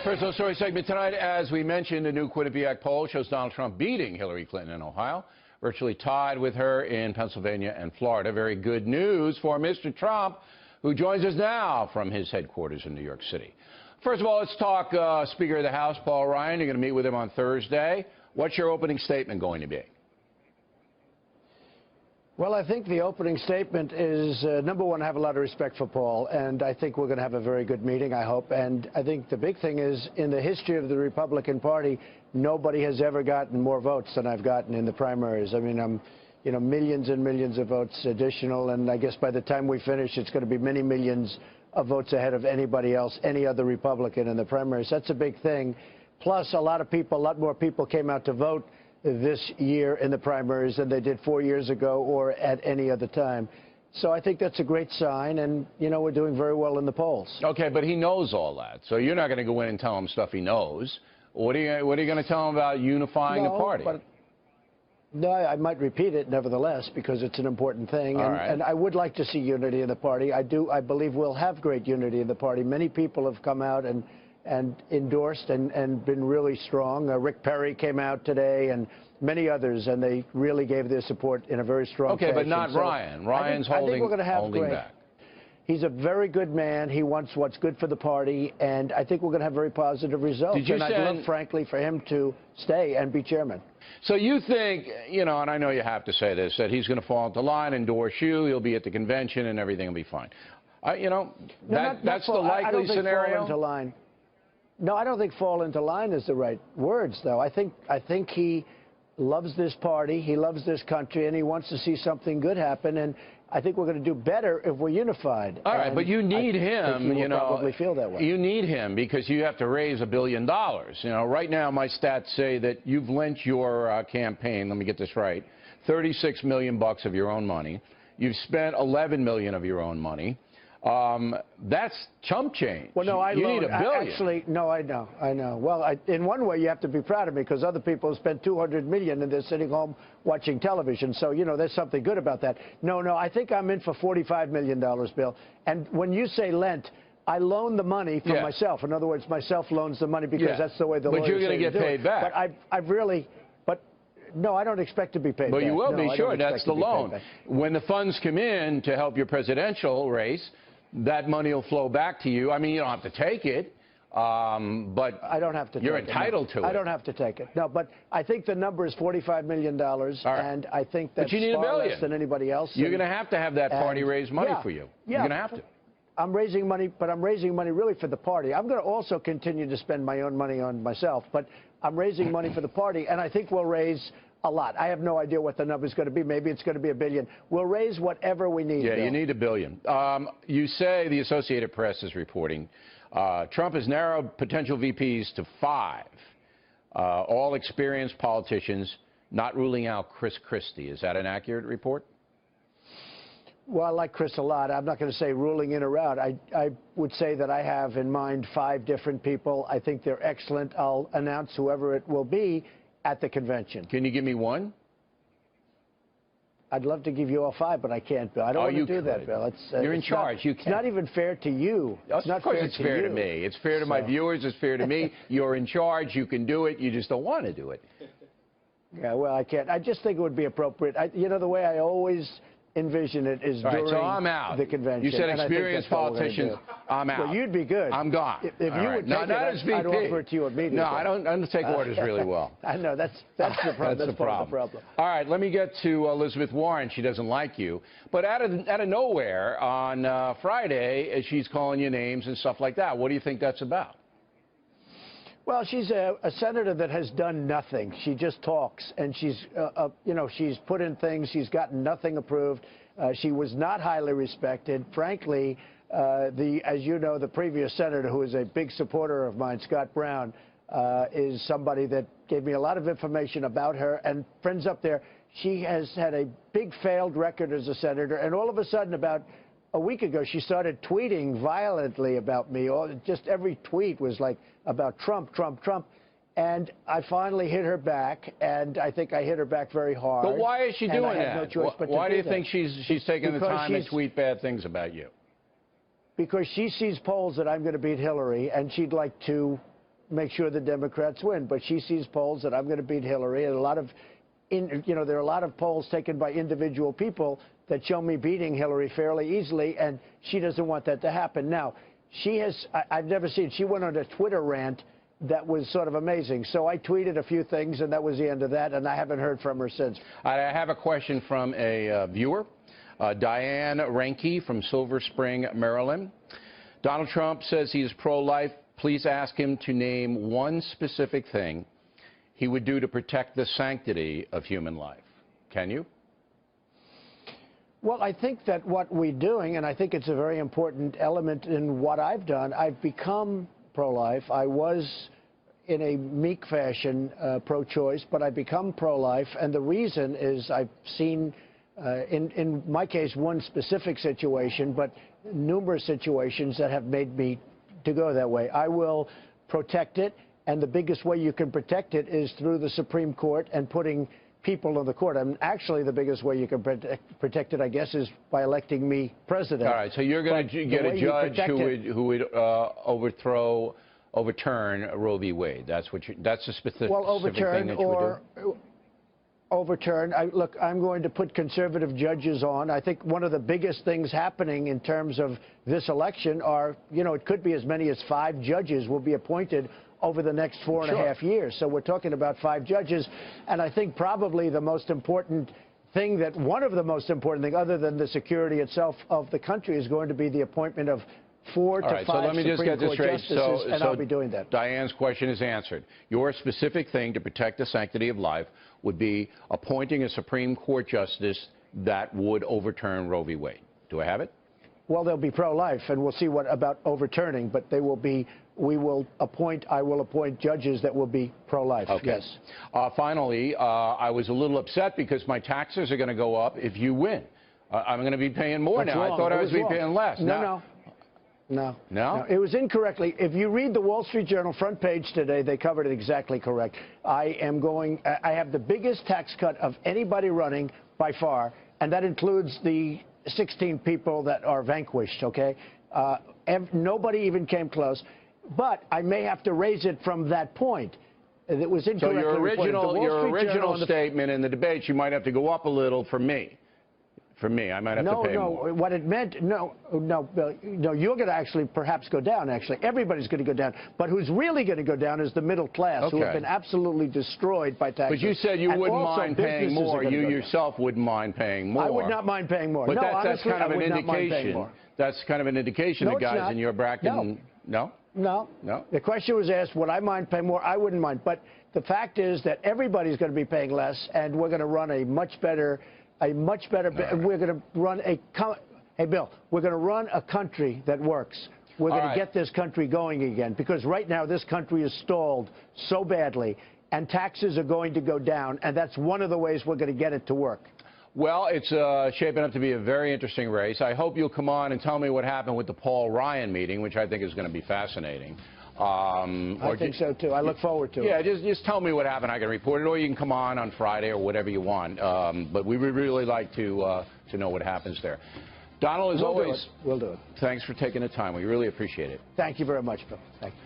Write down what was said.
Personal story segment tonight. As we mentioned, a new Quinnipiac poll shows Donald Trump beating Hillary Clinton in Ohio, virtually tied with her in Pennsylvania and Florida. Very good news for Mr. Trump, who joins us now from his headquarters in New York City. First of all, let's talk Speaker of the House, Paul Ryan. You're going to meet with him on Thursday. What's your opening statement going to be? Well, I think the opening statement is, number one, I have a lot of respect for Paul, and I think we're going to have a very good meeting, I hope. And I think the big thing is, in the history of the Republican Party, nobody has ever gotten more votes than I've gotten in the primaries. I mean, I'm, millions and millions of votes additional, and I guess by the time we finish, it's going to be many millions of votes ahead of anybody else, any other Republican in the primaries. That's a big thing. Plus, a lot more people came out to vote this year in the primaries than they did 4 years ago or at any other time. So I think that's a great sign, and, we're doing very well in the polls. Okay, but he knows all that, so you're not going to go in and tell him stuff he knows. What are you going to tell him about unifying the party? No, I might repeat it nevertheless, because it's an important thing. And I would like to see unity in the party. I believe we'll have great unity in the party. Many people have come out and endorsed and been really strong. Rick Perry came out today, and many others, and they really gave their support in a very strong fashion. Okay, but not Ryan. Ryan's holding back. He's a very good man. He wants what's good for the party, and I think we're going to have very positive results. And I'd love, frankly, for him to stay and be chairman. So you think, and I know you have to say this, that he's going to fall into line, endorse you, he'll be at the convention, and everything will be fine. That's the likely scenario? Fall into line. No, I don't think fall into line is the right words, though. I think he loves this party, he loves this country, and he wants to see something good happen. And I think we're going to do better if we're unified. All right, but you need him. He will probably feel that way. You need him because you have to raise $1 billion. Right now my stats say that you've lent your campaign. Let me get this right: $36 million of your own money. You've spent $11 million of your own money. That's chump change. Well, no, you need $1 billion. Actually, no, I know. Well, in one way, you have to be proud of me because other people spend $200 million and they're sitting home watching television. So, there's something good about that. No, I think I'm in for $45 million, Bill. And when you say lent, I loan the money from myself. In other words, myself loans the money because that's the way the lawyers say to do it. But you're going to get paid back. But I've really... No, I don't expect to be paid back. But you will be, sure. That's the loan. When the funds come in to help your presidential race, that money will flow back to you. I mean, you don't have to take it, but I don't have to. You're entitled to it. I don't have to take it. No, but I think the number is $45 million, and I think that's far less than anybody else. You're going to have that party raise money for you. You're going to have to. I'm raising money, but I'm raising money really for the party. I'm going to also continue to spend my own money on myself, but I'm raising money for the party, and I think we'll raise a lot. I have no idea what the number is going to be. Maybe it's going to be $1 billion. We'll raise whatever we need. Yeah, Bill. You need $1 billion. You say, the Associated Press is reporting, Trump has narrowed potential VPs to 5, all experienced politicians, not ruling out Chris Christie. Is that an accurate report? Well, I like Chris a lot. I'm not going to say ruling in or out. I would say that I have in mind 5 different people. I think they're excellent. I'll announce whoever it will be at the convention. Can you give me one? I'd love to give you all 5, but I can't, Bill. I don't want to do that, Bill. You're in charge. You can't. It's not even fair to you. Of course it's fair to me. It's fair to my viewers. It's fair to me. You're in charge. You can do it. You just don't want to do it. Yeah, well, I can't. I just think it would be appropriate. The way I always envision it is during so I'm out. The convention. You said experienced politicians. I'm out. Well, you'd be good. I'm gone. If you would take it, I'd offer it to you immediately. No, I don't take orders really well. I know. That's the problem. That's the problem. All right, let me get to Elizabeth Warren. She doesn't like you. But out of nowhere on Friday, she's calling you names and stuff like that. What do you think that's about? Well, she's a senator that has done nothing. She just talks, and she's put in things. She's gotten nothing approved. She was not highly respected. Frankly, as you know, the previous senator, who is a big supporter of mine, Scott Brown, is somebody that gave me a lot of information about her. And friends up there, she has had a big failed record as a senator, and all of a sudden, about a week ago, she started tweeting violently about me. Just every tweet was like about Trump, Trump, Trump. And I finally hit her back, and I think I hit her back very hard. But why is she doing that? No choice but why do you think she's taking the time to tweet bad things about you? Because she sees polls that I'm going to beat Hillary, and she'd like to make sure the Democrats win. But she sees polls that I'm going to beat Hillary, and there are a lot of polls taken by individual people that show me beating Hillary fairly easily, and she doesn't want that to happen. Now, I've never seen, she went on a Twitter rant that was sort of amazing. So I tweeted a few things, and that was the end of that, and I haven't heard from her since. I have a question from a viewer, Diane Renke from Silver Spring, Maryland. Donald Trump says he is pro-life. Please ask him to name one specific thing he would do to protect the sanctity of human life. Can you? Well, I think that what we're doing, and I think it's a very important element in what I've done, I've become pro-life. I was, in a meek fashion, pro-choice, but I've become pro-life. And the reason is I've seen, in my case, one specific situation, but numerous situations that have made me to go that way. I will protect it, and the biggest way you can protect it is through the Supreme Court and putting people on the court. I mean, actually, the biggest way you can protect it, I guess, is by electing me president. All right, so you're going to get a judge who would overturn Roe v. Wade. That's the specific thing that you would do? Overturn. Look, I'm going to put conservative judges on. I think one of the biggest things happening in terms of this election are, it could be as many as 5 judges will be appointed over the next 4.5 years. So we're talking about 5 judges. And I think probably the most important thing one of the most important things, other than the security itself of the country, is going to be the appointment of 4 to 5 so let me just get this straight. And I'll be doing that. Diane's question is answered. Your specific thing to protect the sanctity of life would be appointing a Supreme Court justice that would overturn Roe v. Wade. Do I have it? Well, they'll be pro-life, and we'll see what about overturning, but they will be. I will appoint judges that will be pro-life. Okay. Yes. Finally, I was a little upset because my taxes are going to go up if you win. I'm going to be paying more now. Wrong. I thought I was paying less. No. No? It was incorrectly. If you read the Wall Street Journal front page today, they covered it exactly correct. I have the biggest tax cut of anybody running by far, and that includes the 16 people that are vanquished, okay? Nobody even came close. But I may have to raise it from that point. It was incorrectly reported. So your original statement in the debate, you might have to go up a little for me. For me, I might have to pay more. No, what it meant, no, you're going to actually perhaps go down, actually. Everybody's going to go down. But who's really going to go down is the middle class, who have been absolutely destroyed by taxes. But you said you wouldn't mind paying more. You yourself wouldn't mind paying more. I would not mind paying more. But no, that's honestly, kind of an indication. That's kind of an indication that guys in your bracket. No? No. The question was asked, would I mind paying more? I wouldn't mind. But the fact is that everybody's going to be paying less, and we're going to run a much better. We're going to run hey, Bill, we're going to run a country that works. We're going to get this country going again, because right now this country is stalled so badly, and taxes are going to go down, and that's one of the ways we're going to get it to work. Well, it's shaping up to be a very interesting race. I hope you'll come on and tell me what happened with the Paul Ryan meeting, which I think is going to be fascinating. I think so, too. I look forward to it. Yeah, just tell me what happened. I can report it, or you can come on Friday or whatever you want. But we would really like to know what happens there. Donald, as always, we'll do it. Thanks for taking the time. We really appreciate it. Thank you very much, Bill. Thank you.